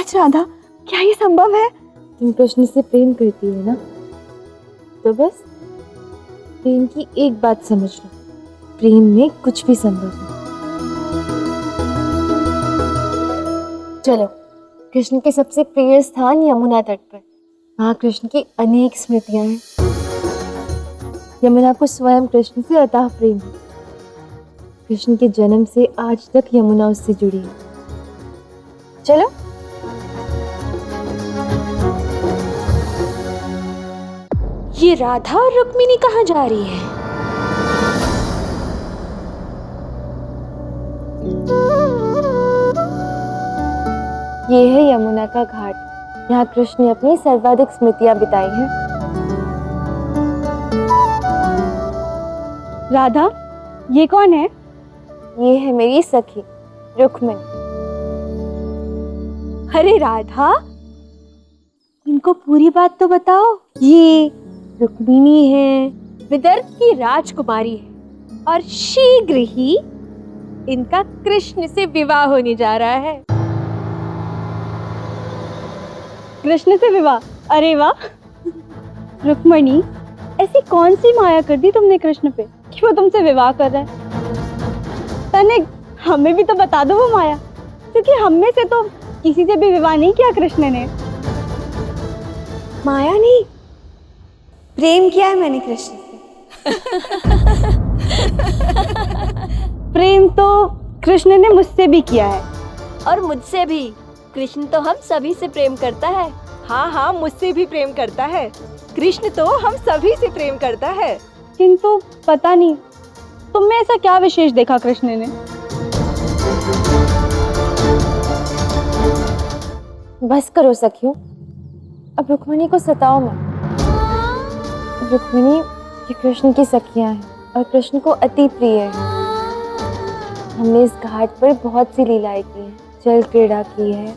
सच राधा, क्या ये संभव है? तुम कृष्ण से प्रेम करती हो ना, तो बस प्रेम की एक बात समझ लो, प्रेम में कुछ भी संभव है। चलो कृष्ण के सबसे प्रिय स्थान यमुना तट पर, वहाँ कृष्ण की अनेक स्मृतियां हैं। यमुना को स्वयं कृष्ण से अथाह प्रेम है। कृष्ण के जन्म से आज तक यमुना उससे जुड़ी है। चलो। ये राधा और रुक्मिणी कहाँ जा रही है? ये है यमुना का घाट। यहाँ कृष्ण ने अपनी सर्वाधिक स्मृतियां बिताई हैं। राधा, ये कौन है? ये है मेरी सखी रुक्मिणी। अरे राधा, इनको पूरी बात तो बताओ। ये रुक्मिणी है, विदर्भ की राजकुमारी है और शीघ्र ही इनका कृष्ण से विवाह होने जा रहा है। कृष्ण से विवाह? अरे वाह। रुक्मिणी, ऐसी कौन सी माया कर दी तुमने कृष्ण पे कि वो तुमसे विवाह कर रहा है? तनिक हमें भी तो बता दो वो माया, क्योंकि हम में से तो किसी से भी विवाह नहीं किया कृष्ण ने। माया नहीं, प्रेम किया है मैंने कृष्ण से। प्रेम तो कृष्ण ने मुझसे भी किया है। और मुझसे भी। कृष्ण तो हम सभी से प्रेम करता है। हाँ हाँ, मुझसे भी प्रेम करता है। कृष्ण तो हम सभी से प्रेम करता है। किंतु पता नहीं तुम में ऐसा क्या विशेष देखा कृष्ण ने? बस करो सखियों, अब रुक्मिणी को सताओ मत। रुक्मिणी ये कृष्ण की सखियां हैं और कृष्ण को अति प्रिय है। हमने इस घाट पर बहुत सी लीलाएं की हैं, जल क्रीड़ा की है,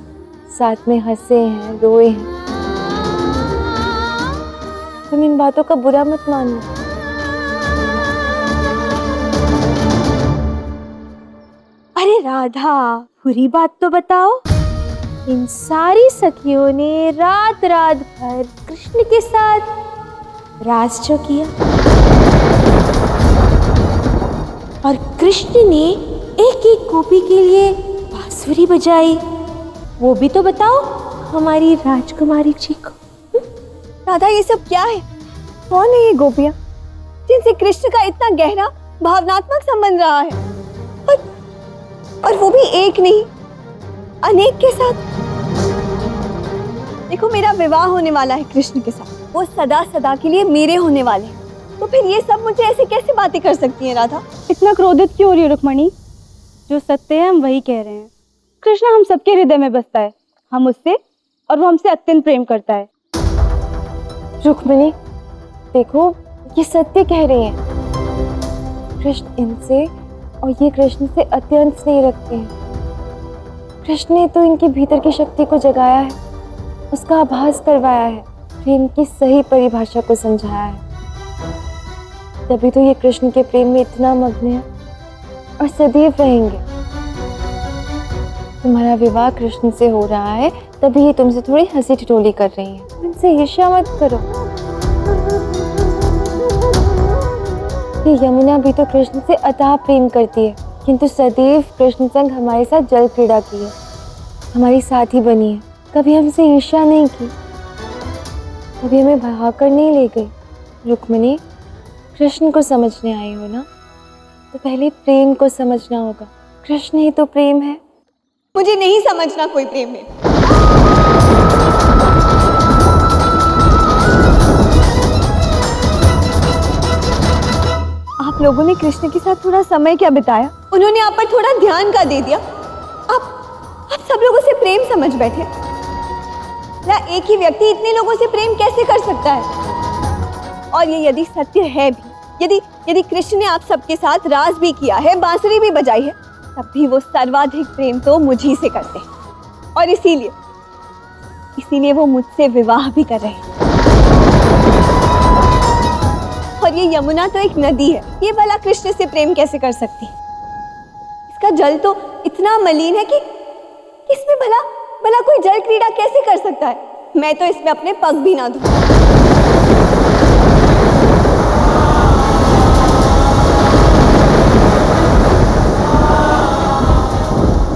साथ में हंसे हैं, रोए हैं। तुम इन बातों का बुरा मत मानो। अरे राधा, बुरी बात तो बताओ। इन सारी सखियों ने रात रात भर कृष्ण के साथ रास जो किया, और कृष्ण ने एक एक गोपी के लिए बांसुरी बजाई, वो भी तो बताओ हमारी राजकुमारी जी को। राधा, ये सब क्या है? कौन है ये गोपियां जिनसे कृष्ण का इतना गहरा भावनात्मक संबंध रहा है? और वो भी एक नहीं, अनेक के साथ। देखो, मेरा विवाह होने वाला है कृष्ण के साथ, वो सदा सदा के लिए मेरे होने वाले हैं। तो फिर ये सब मुझे ऐसे कैसे बातें कर सकती हैं राधा? इतना क्रोधित क्यों हो रही हो रुक्मिणी? जो सत्य है हम वही कह रहे हैं। कृष्ण हम सबके हृदय में बसता है, हम उससे और वो हमसे अत्यंत प्रेम करता है। रुक्मिणी देखो, ये सत्य कह रही हैं। कृष्ण इनसे और ये कृष्ण से अत्यंत स्नेह रखते हैं। कृष्ण ने तो इनके भीतर की शक्ति को जगाया है, उसका आभास करवाया है, प्रेम की सही परिभाषा को समझाया है। तभी तो ये कृष्ण के प्रेम में इतना मग्न है और सदैव रहेंगे। तुम्हारा विवाह कृष्ण से हो रहा है, तभी ये तुमसे थोड़ी हंसी ठिठोली कर रही है। उनसे ईर्ष्या मत करो। ये यमुना भी तो कृष्ण से अथाह प्रेम करती है, किंतु सदैव कृष्ण संग हमारे साथ जल क्रीड़ा की है, हमारी साथी बनी है, कभी हमसे ईर्ष्या नहीं की, कभी हमें भगाकर नहीं ले गई। रुक्मिणी, कृष्ण को समझने आई हो ना, तो पहले प्रेम को समझना होगा। कृष्ण ही तो प्रेम है। मुझे नहीं समझना कोई प्रेम में। आप लोगों ने कृष्ण के साथ थोड़ा समय क्या बिताया? उन्होंने आप पर थोड़ा ध्यान का दे दिया? आप सब लोगों से प्रेम समझ बैठे। ना एक ही व्यक्ति इतने लोगों से प्रेम कैसे कर सकता है? और ये यदि सत्य है भी, यदि कृष्ण ने आप सबके साथ रास भी किया है, बांसुरी भी बजाई है, तब भी वो सर्वाधिक प्रेम तो मुझी से करते हैं। और इसीलिए वो मुझसे विवाह भी कर रहे हैं। और ये यमुना तो एक नदी है, ये भला कृष्ण से प्रेम कैसे कर सकती है? इसका जल तो इतना मलिन है कि इसमें भला भला कोई जल क्रीड़ा कैसे कर सकता है? मैं तो इसमें अपने पग भी ना दूं।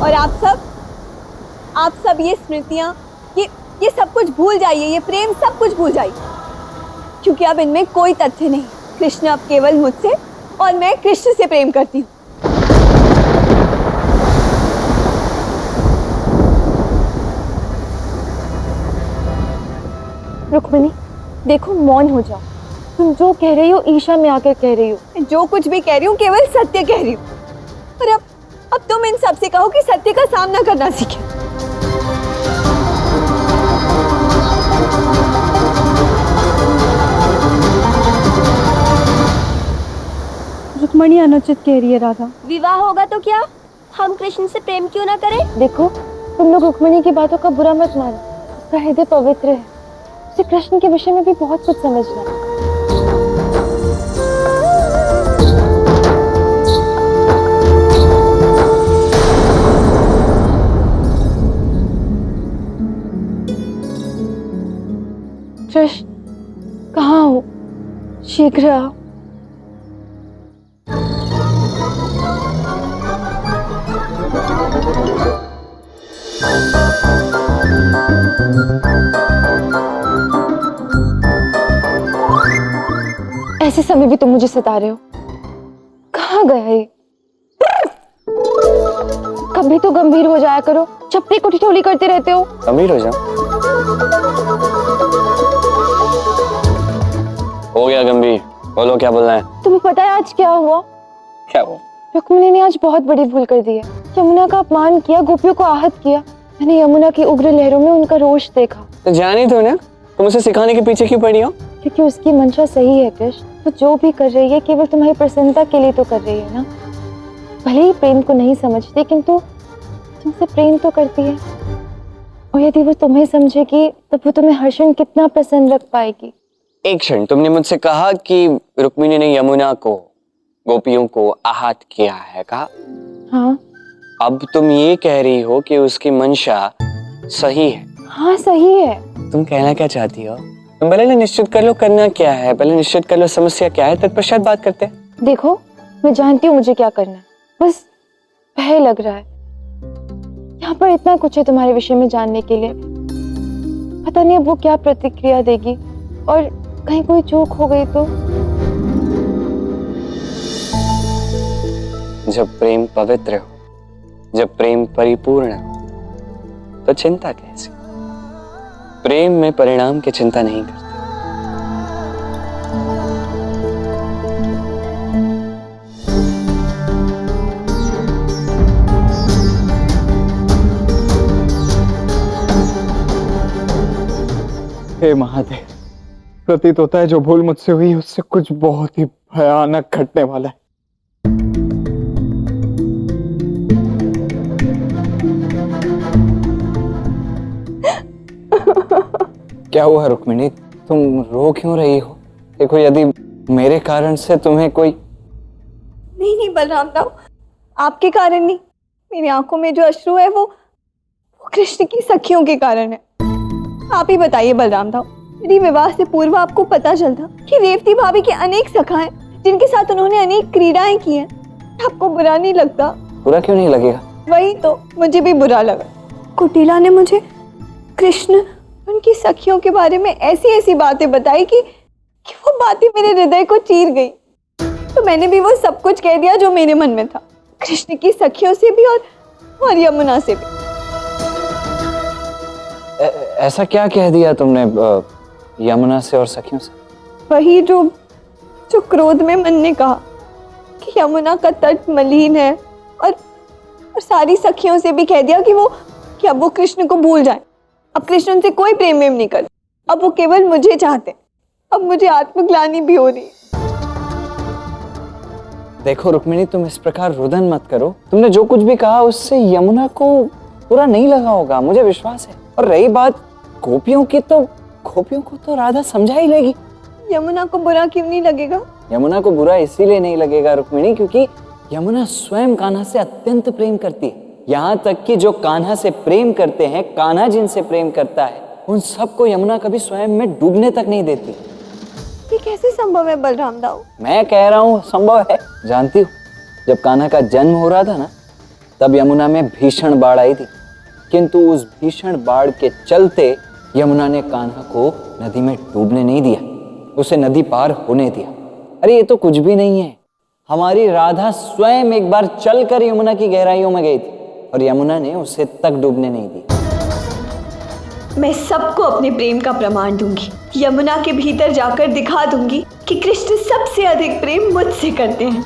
और आप सब ये स्मृतियां, ये सब कुछ भूल जाइए, ये प्रेम सब कुछ भूल जाइए, क्योंकि अब इनमें कोई तथ्य नहीं। कृष्ण अब केवल मुझसे और मैं कृष्ण से प्रेम करती हूँ। रुक्मिणी, देखो मौन हो जाओ। तुम जो कह रही हो ईशा में आकर कह रही हो। जो कुछ भी कह रही हूँ केवल सत्य कह रही हूँ। और अब तुम इन सब से कहो कि सत्य का सामना करना सीखे। रुक्मणी अनुचित कह रही है राधा। विवाह होगा तो क्या हम कृष्ण से प्रेम क्यों ना करें? देखो, तुम लोग रुक्मिणी की बातों का बुरा मत मानो। उसका हृदय पवित्र है। उसे कृष्ण के विषय में भी बहुत कुछ समझना है। कृष्ण, कहाँ हो? शीघ्र आओ। ऐसे समय भी तुम मुझे सता रहे हो। कहाँ गया ये? कभी तो गंभीर हो जाया करो, चपटी को ठिठोली करते रहते हो। गंभीर हो जाओ। हो गया गंभीर, बोलो क्या बोलना है। तुम्हें पता है आज क्या हुआ? क्या हुआ? रुक्मिणी ने आज बहुत बड़ी भूल कर दी है। यमुना का अपमान किया, गोपियों को आहत किया। मैंने यमुना की उग्र लहरों में उनका रोष देखा। तो जानी तो ना, तुम उसे सिखाने के पीछे क्यों पड़ी हो? क्योंकि उसकी मंशा सही है कृष्ण। वो जो भी कर रही है केवल तुम्हारी प्रसन्नता के लिए तो कर रही है ना। भले ही प्रेम को नहीं समझती, किंतु तुमसे प्रेम तो करती है। और यदि वो तुम्हें समझेगी तब वो तुम्हें हर क्षण कितना प्रसन्न रख पाएगी। एक क्षण, तुमने मुझसे कहा कि रुक्मिणी ने यमुना को, गोपियों को आहत किया है, कहा। हाँ। अब तुम ये कह रही हो कि उसकी मंशा सही है। हाँ सही है। तुम कहना क्या चाहती हो? तुम पहले निश्चित कर लो करना क्या है, पहले निश्चित कर लो समस्या क्या है, तत्पश्चात बात करते हैं। देखो, मैं जानती हूँ मुझे क्या करना है, बस भय लग रहा है। यहाँ पर इतना कुछ है तुम्हारे विषय में जानने के लिए। पता नहीं अब वो क्या प्रतिक्रिया देगी, और कहीं कोई चूक हो गई तो। जब प्रेम पवित्र हो, जब प्रेम परिपूर्ण हो, तो चिंता कैसी? प्रेम में परिणाम की चिंता नहीं करते। हे महादेव, प्रतीत होता है जो भूल मुझसे हुई उससे कुछ बहुत ही भयानक घटने वाला है। क्या हुआ रुक्मिणी, तुम रो क्यों रही हो? देखो, यदि मेरे कारण से तुम्हें कोई नहीं बलराम दाऊ, आपके कारण नहीं। मेरी आंखों में जो अश्रु है वो कृष्ण की सखियों के कारण है। आप ही बताइए बलराम दाऊ, यदि विवाह से पूर्व आपको पता चलता कि रेवती भाभी के अनेक सखा हैं जिनके साथ उन्होंने अनेक क्रीड़ाएं की हैं, आपको बुरा नहीं लगता? बुरा क्यों नहीं लगेगा? वही तो, मुझे भी बुरा लगा। कुटिला ने मुझे कृष्ण, उनकी सखियों के बारे में ऐसी ऐसी बातें बताई कि वो बातें मेरे हृदय को चीर गई। तो मैंने भी वो सब कुछ कह दिया जो मेरे मन में था, कृष्ण की सखियों से भी और यमुना से भी। ऐसा क्या कह दिया तुमने यमुना से और सखियों से? वही जो क्रोध में मन ने कहा कि यमुना का तट मलिन है, और सारी सखियों से भी कह दिया कि अब वो कृष्ण को भूल जाए। अब कृष्ण उनसे कोई प्रेम वेम नहीं करते, अब वो केवल मुझे चाहते। अब मुझे आत्मग्लानि भी हो रही है। देखो रुक्मिणी, तुम इस प्रकार रुदन मत करो। तुमने जो कुछ भी कहा उससे यमुना को बुरा नहीं लगा होगा, मुझे विश्वास है। और रही बात गोपियों की, तो गोपियों को तो राधा समझा ही लेगी। यमुना को बुरा क्यों नहीं लगेगा? यमुना को बुरा इसीलिए नहीं लगेगा रुक्मिणी, क्योंकि यमुना स्वयं कान्हा से अत्यंत प्रेम करती है। यहाँ तक कि जो कान्हा से प्रेम करते हैं, कान्हा जिनसे प्रेम करता है, उन सबको यमुना कभी स्वयं में डूबने तक नहीं देती। ये कैसे संभव है बलराम दाऊ? मैं कह रहा हूँ संभव है। जानती हो, जब कान्हा का जन्म हो रहा था ना, तब यमुना में भीषण बाढ़ आई थी, किंतु उस भीषण बाढ़ के चलते यमुना ने कान्हा को नदी में डूबने नहीं दिया, उसे नदी पार होने दिया। अरे ये तो कुछ भी नहीं है, हमारी राधा स्वयं एक बार चलकर यमुना की गहराइयों में गई थी और यमुना ने उसे तक डूबने नहीं दी। मैं सबको अपने प्रेम का प्रमाण दूंगी, यमुना के भीतर जाकर दिखा दूंगी कि कृष्ण सबसे अधिक प्रेम मुझसे करते हैं।